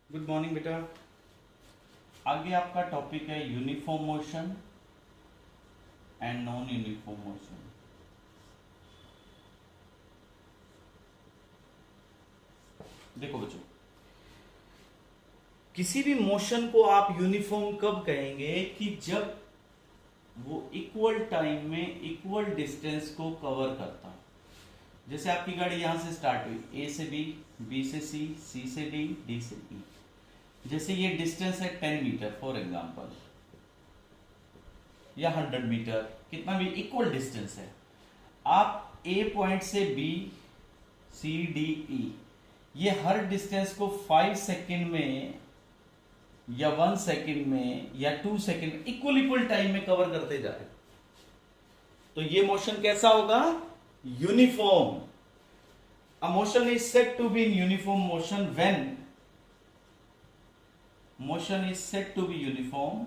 Good morning बेटा। आगे आपका टॉपिक है uniform motion and non uniform motion. देखो बच्चों, किसी भी मोशन को आप यूनिफॉर्म कब कहेंगे कि जब वो इक्वल टाइम में इक्वल डिस्टेंस को कवर करता है। जैसे आपकी गाड़ी यहां से स्टार्ट हुई, ए से बी, बी से सी, सी से डी, डी से ई। जैसे ये डिस्टेंस है 10 मीटर फॉर एग्जांपल, या 100 मीटर, कितना भी इक्वल डिस्टेंस है। आप ए पॉइंट से बी, सी, डी, ई, ये हर डिस्टेंस को 5 सेकेंड में या 1 सेकेंड में या 2 सेकेंड में इक्वल इक्वल टाइम में कवर करते जा रहे। तो ये मोशन कैसा होगा? Uniform. A motion is said to be in uniform motion when motion is said to be uniform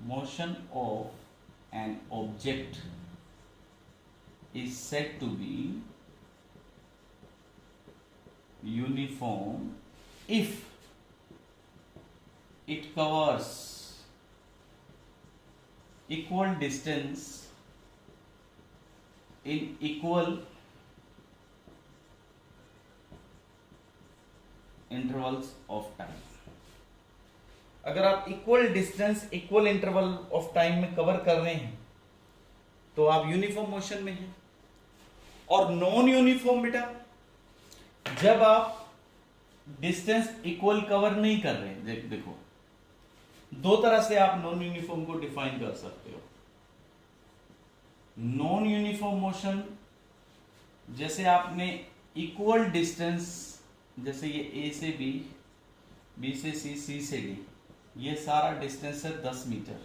motion of an object is said to be uniform if it covers equal distance in equal intervals of time. अगर आप equal distance equal interval of time में cover कर रहे हैं तो आप uniform motion में हैं। और नॉन यूनिफॉर्म बेटा, जब आप डिस्टेंस इक्वल कवर नहीं कर रहे। देखो, दो तरह से आप नॉन यूनिफॉर्म को डिफाइन कर सकते हो। नॉन यूनिफॉर्म मोशन, जैसे आपने इक्वल डिस्टेंस, जैसे ये ए से बी, बी से सी, सी से डी, ये सारा डिस्टेंस है 10 मीटर।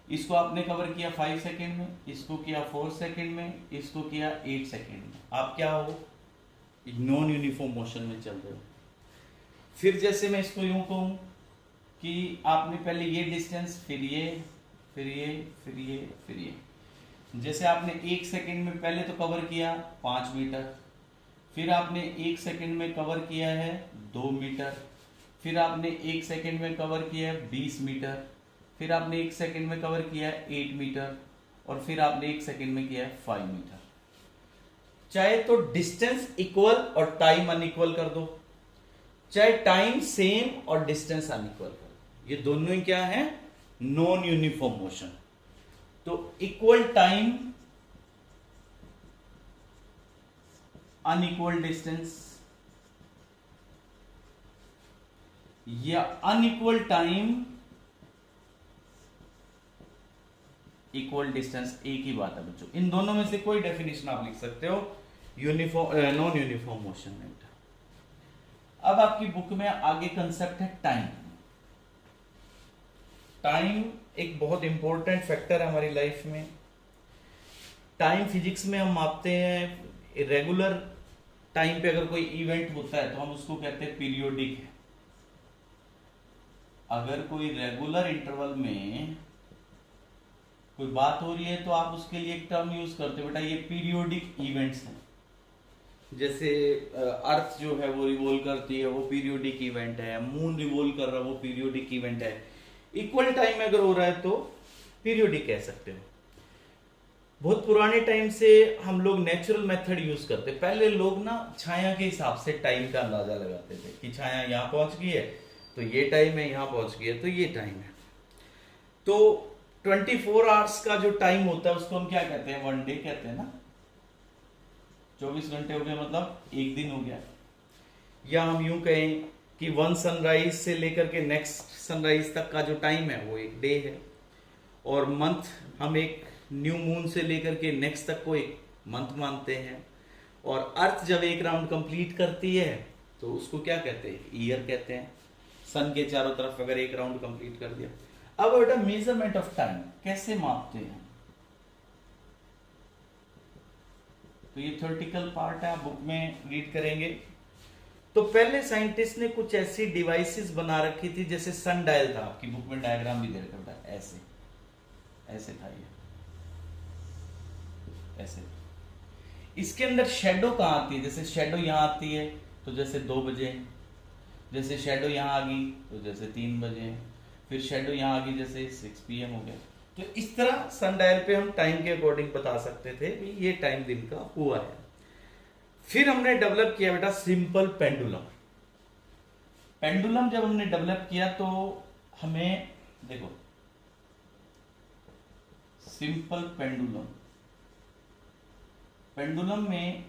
इसको आपने कवर किया 5 सेकेंड में, इसको किया 4 सेकेंड में, इसको किया 8 सेकेंड में। आप क्या हो? नॉन यूनिफॉर्म मोशन में चल रहे हो। फिर जैसे मैं इसको यूं कहूं कि आपने पहले ये डिस्टेंस, फिर ये, फिर ये, फिर ये, फिर ये। जैसे आपने 1 सेकेंड में पहले तो कवर किया 5 मीटर, फिर आपने 1 सेकेंड में कवर किया है 2 मीटर, फिर आपने 1 सेकेंड में कवर किया है 20 मीटर, फिर आपने 1 सेकेंड में कवर किया है 8 मीटर, और फिर आपने 1 सेकेंड में किया है 5 मीटर। चाहे तो डिस्टेंस इक्वल और टाइम अनइक्वल कर दो, चाहे टाइम सेम और डिस्टेंस अनइक्वल कर दो। ये दोनों ही क्या है? Non uniform motion. तो इक्वल टाइम, अनइक्वल डिस्टेंस, या अनइक्वल टाइम, इक्वल डिस्टेंस, एक ही बात है बच्चों। इन दोनों में से कोई डेफिनेशन आप लिख सकते हो यूनिफॉर्म नॉन यूनिफॉर्म मोशन में। अब आपकी बुक में आगे कंसेप्ट है टाइम। टाइम एक बहुत इंपॉर्टेंट फैक्टर है हमारी लाइफ में। टाइम फिजिक्स में हम मापते हैं। रेगुलर टाइम पे अगर कोई इवेंट होता है तो हम उसको कहते हैं पीरियोडिक है। अगर कोई रेगुलर इंटरवल में कोई बात हो रही है तो आप उसके लिए एक टर्म यूज करते हो, बेटा ये पीरियोडिक इवेंट्स हैं। जैसे अर्थ जो है वो रिवॉल्व करती है, वो पीरियोडिक इवेंट है। मून रिवॉल्व कर रहा है, वो पीरियोडिक इवेंट है। इक्वल टाइम में अगर हो रहा है तो पीरियोडिक कह सकते हो। बहुत पुराने टाइम से हम लोग नेचुरल मेथड यूज करते। पहले लोग ना छाया के हिसाब से टाइम का अंदाजा लगाते थे कि छाया यहाँ पहुंच गई है तो ये टाइम है, यहाँ पहुंच गई है तो ये टाइम है। तो 24 आवर्स का जो टाइम होता है उसको हम क्या कहते हैं? 1 डे कहते हैं ना। 24 घंटे हो गए मतलब एक दिन हो गया। या हम यूं कहें कि 1 सनराइज से लेकर के नेक्स्ट सनराइज तक का जो टाइम है वो एक डे है। और मंथ हम एक न्यू मून से लेकर के नेक्स्ट तक को एक मंथ मानते हैं। और अर्थ जब एक राउंड कंप्लीट करती है तो उसको क्या कहते हैं? ईयर कहते हैं। सन के चारों तरफ अगर एक राउंड कंप्लीट कर दिया। अब बेटा मेजरमेंट ऑफ टाइम कैसे मापते हैं? तो ये थ्योरेटिकल पार्ट है, आप बुक में रीड करेंगे। तो पहले साइंटिस्ट ने कुछ ऐसी डिवाइसेस बना रखी थी, जैसे सन डायल था। आपकी बुक में डायग्राम भी दे रखा था, ऐसे ऐसे था ये, ऐसे। इसके अंदर शेडो कहां आती है? जैसे शेडो यहां आती है, तो जैसे 2 बजे, जैसे शेडो यहाँ आ गई तो जैसे 3 बजे, फिर शेडो यहाँ आ गई जैसे 6 PM हो गया। तो इस तरह सन डायल पे हम टाइम के अकॉर्डिंग बता सकते थे कि ये टाइम दिन का हुआ है। फिर हमने डेवलप किया बेटा सिंपल पेंडुलम। पेंडुलम जब हमने डेवलप किया तो हमें देखो सिंपल पेंडुलम, पेंडुलम में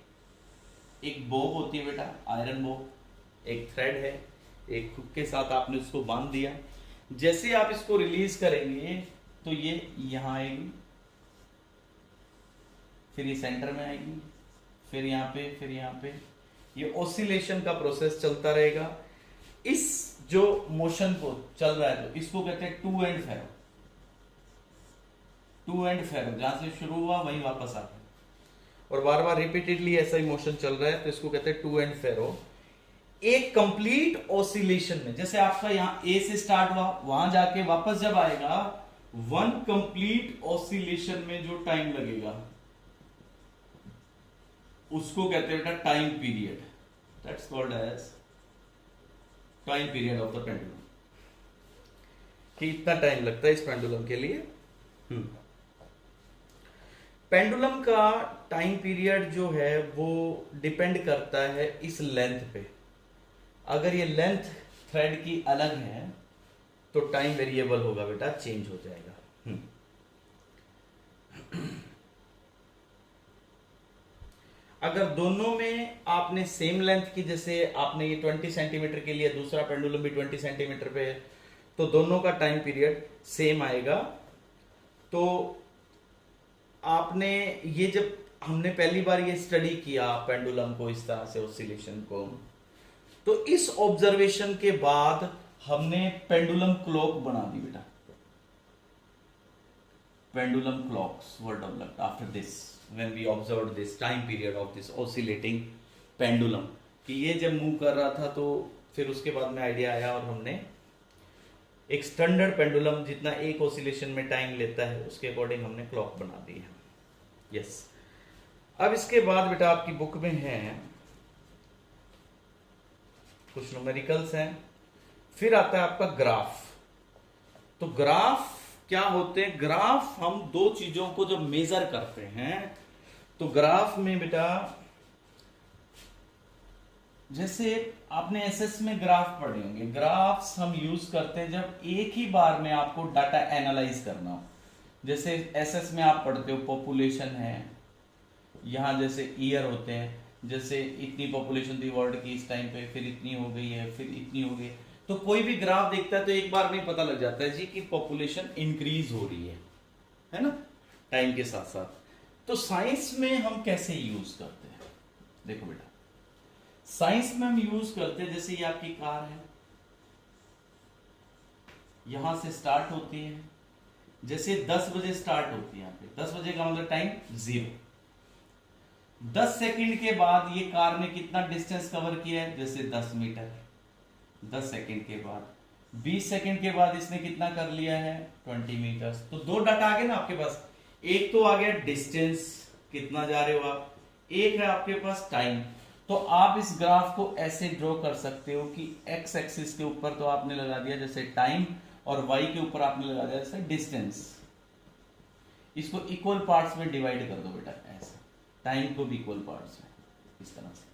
एक बो होती है बेटा, आयरन बो, एक थ्रेड है, एक हुक के साथ आपने उसको बांध दिया। जैसे आप इसको रिलीज करेंगे तो ये यहां आएगी, फिर ये सेंटर में आएगी, फिर यहाँ पे, फिर यहाँ पे, ये ऑसिलेशन का प्रोसेस चलता रहेगा। इस जो मोशन को चल रहा है तो इसको कहते हैं to and fro. To and fro जहां से शुरू हुआ वहीं वापस आ गया, और बार बार रिपीटेडली ऐसा ही मोशन चल रहा है तो इसको कहते हैं टू एंड फेरो। एक कंप्लीट ऑसिलेशन में, जैसे आपका यहां ए से स्टार्ट हुआ, वहां जाके वापस जब आएगा, वन कंप्लीट ऑसिलेशन में जो टाइम लगेगा उसको कहते हैं time period. That's called as time period of the pendulum, कि इतना टाइम लगता है इस पेंडुलम के लिए। पेंडुलम का टाइम पीरियड जो है वो डिपेंड करता है इस लेंथ पे। अगर ये लेंथ थ्रेड की अलग है तो टाइम वेरिएबल होगा बेटा, चेंज हो जाएगा। अगर दोनों में आपने सेम लेंथ की, जैसे आपने ये 20 सेंटीमीटर के लिए, दूसरा पेंडुलम भी 20 सेंटीमीटर पे है, तो दोनों का टाइम पीरियड सेम आएगा। तो आपने ये, जब हमने पहली बार ये स्टडी किया पेंडुलम को इस तरह से ऑसिलेशन को, तो इस ऑब्जर्वेशन के बाद हमने पेंडुलम क्लॉक बना दी बेटा। Pendulum clocks were developed after this when we observed this time period of this oscillating pendulum, कि ये जब मूव कर रहा था तो फिर उसके बाद में आइडिया आया और हमने एक स्टैंडर्ड पेंडुलम जितना एक ऑसिलेशन में टाइम लेता है उसके अकॉर्डिंग हमने क्लॉक बना दी है। यस, अब इसके बाद बेटा आपकी बुक में है कुछ न्यूमेरिकल्स हैं, फिर आता है आपका ग्राफ। तो ग्राफ क्या होते हैं? ग्राफ हम दो चीजों को जब मेजर करते हैं तो ग्राफ में बेटा, जैसे आपने एसएस में ग्राफ पढ़े होंगे, ग्राफ्स हम यूज करते हैं जब एक ही बार में आपको डाटा एनालाइज करना हो। जैसे एसएस में आप पढ़ते हो पॉपुलेशन है, यहां जैसे ईयर होते हैं, जैसे इतनी पॉपुलेशन थी वर्ल्ड की इस टाइम पे, फिर इतनी हो गई है, फिर इतनी हो गई है। तो कोई भी ग्राफ देखता है तो एक बार में पता लग जाता है जी कि पॉपुलेशन इंक्रीज हो रही है ना, टाइम के साथ साथ। तो साइंस में हम कैसे यूज करते हैं? देखो बेटा, साइंस में हम यूज करते हैं, जैसे ये आपकी कार है, यहां से स्टार्ट होती है, जैसे 10 बजे स्टार्ट होती है, यहाँ पे 10 बजे का मतलब टाइम 0। 10 सेकंड के बाद ये कार ने कितना डिस्टेंस कवर किया है? जैसे 10 मीटर। 10 सेकंड के बाद, 20 सेकंड के बाद इसने कितना कर लिया है? 20 मीटर। तो दो डाटा आ गए ना आपके पास, एक तो आ गया डिस्टेंस, कितना जा रहे हो आप, एक है आपके पास टाइम। तो आप इस ग्राफ को ऐसे ड्रॉ कर सकते हो कि एक्स एक्सिस के ऊपर तो आपने लगा दिया जैसे टाइम, और वाई के ऊपर आपने लगा दिया जैसे डिस्टेंस। इसको इक्वल पार्ट्स में डिवाइड कर दो बेटा, ऐसे टाइम को भी इक्वल पार्ट्स में, इस तरह से।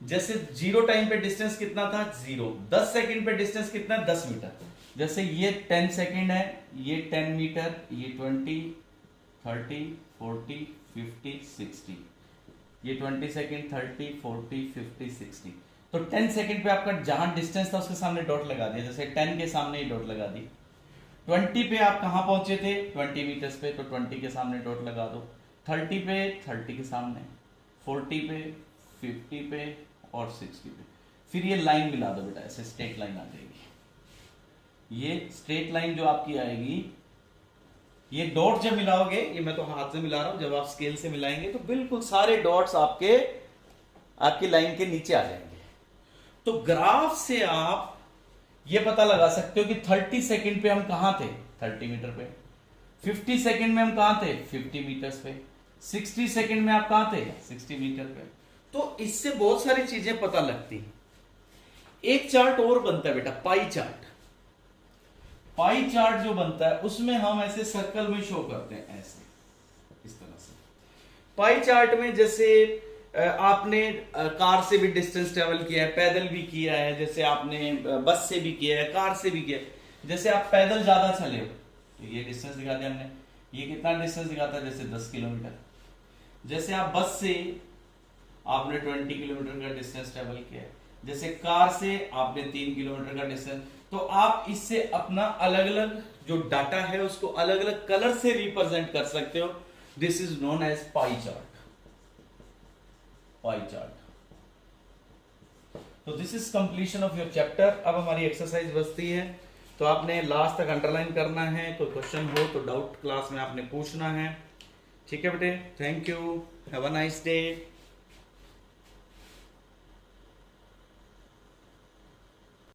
जैसे 0 टाइम पे डिस्टेंस कितना था? 0। 10 सेकंड पे डिस्टेंस कितना? 10 मीटर। जैसे ये 10 सेकंड है, ये 10 मीटर, ये 20, 30, 40, 50, 60, ये 20 सेकंड, 30, 40, 50, 60। तो 10 सेकंड पे आपका जहां डिस्टेंस था उसके सामने डॉट लगा दिया, जैसे 10 के सामने ही डॉट लगा दी। 20 पे आप कहां पहुंचे थे? 20 मीटर्स पे, तो 20 के सामने डॉट लगा दो। 30 पे 30 के सामने, 40 पे, 50 पे और 60 पे। फिर ये लाइन मिला दो बेटा, ऐसे स्ट्रेट लाइन आ जाएगी। ये स्ट्रेट लाइन जो आपकी आएगी, ये डॉट जब मिलाओगे, ये मैं तो हाथ से मिला रहा हूं, जब आप स्केल से मिलाएंगे तो बिल्कुल सारे डॉट्स आपकी लाइन के नीचे आ जाएंगे। तो ग्राफ से आप ये पता लगा सकते हो कि 30 सेकंड पे हम कहां थे? 30 मीटर पे। 50 सेकंड में हम कहां थे? 50 मीटर्स पे। 60 सेकंड में आप कहां थे? 60 मीटर पे। तो इससे बहुत सारी चीजें पता लगती हैं। एक चार्ट और बनता है बेटा, पाई चार्ट। पाई चार्ट जो बनता है उसमें हम ऐसे सर्कल में शो करते हैं, ऐसे इस तरह से। पाई चार्ट में जैसे आपने कार से भी डिस्टेंस ट्रेवल किया है, पैदल भी किया है, जैसे आपने बस से भी किया है, कार से भी किया है। जैसे आप पैदल ज्यादा चले हो तो ये डिस्टेंस दिखा दिया हमने, ये कितना डिस्टेंस दिखाता है, जैसे 10 किलोमीटर। जैसे आप बस से आपने 20 किलोमीटर का डिस्टेंस ट्रेवल किया है, जैसे कार से आपने 3 किलोमीटर का डिस्टेंस। तो आप इससे अपना अलग अलग जो डाटा है उसको अलग अलग कलर से रिप्रेजेंट कर सकते हो। This is known as pie chart. Pie chart. तो this is completion of your chapter. अब हमारी एक्सरसाइज बचती है, तो आपने लास्ट तक अंडरलाइन करना है। कोई क्वेश्चन हो तो डाउट क्लास में आपने पूछना है। ठीक है बेटे, thank you, have a nice day.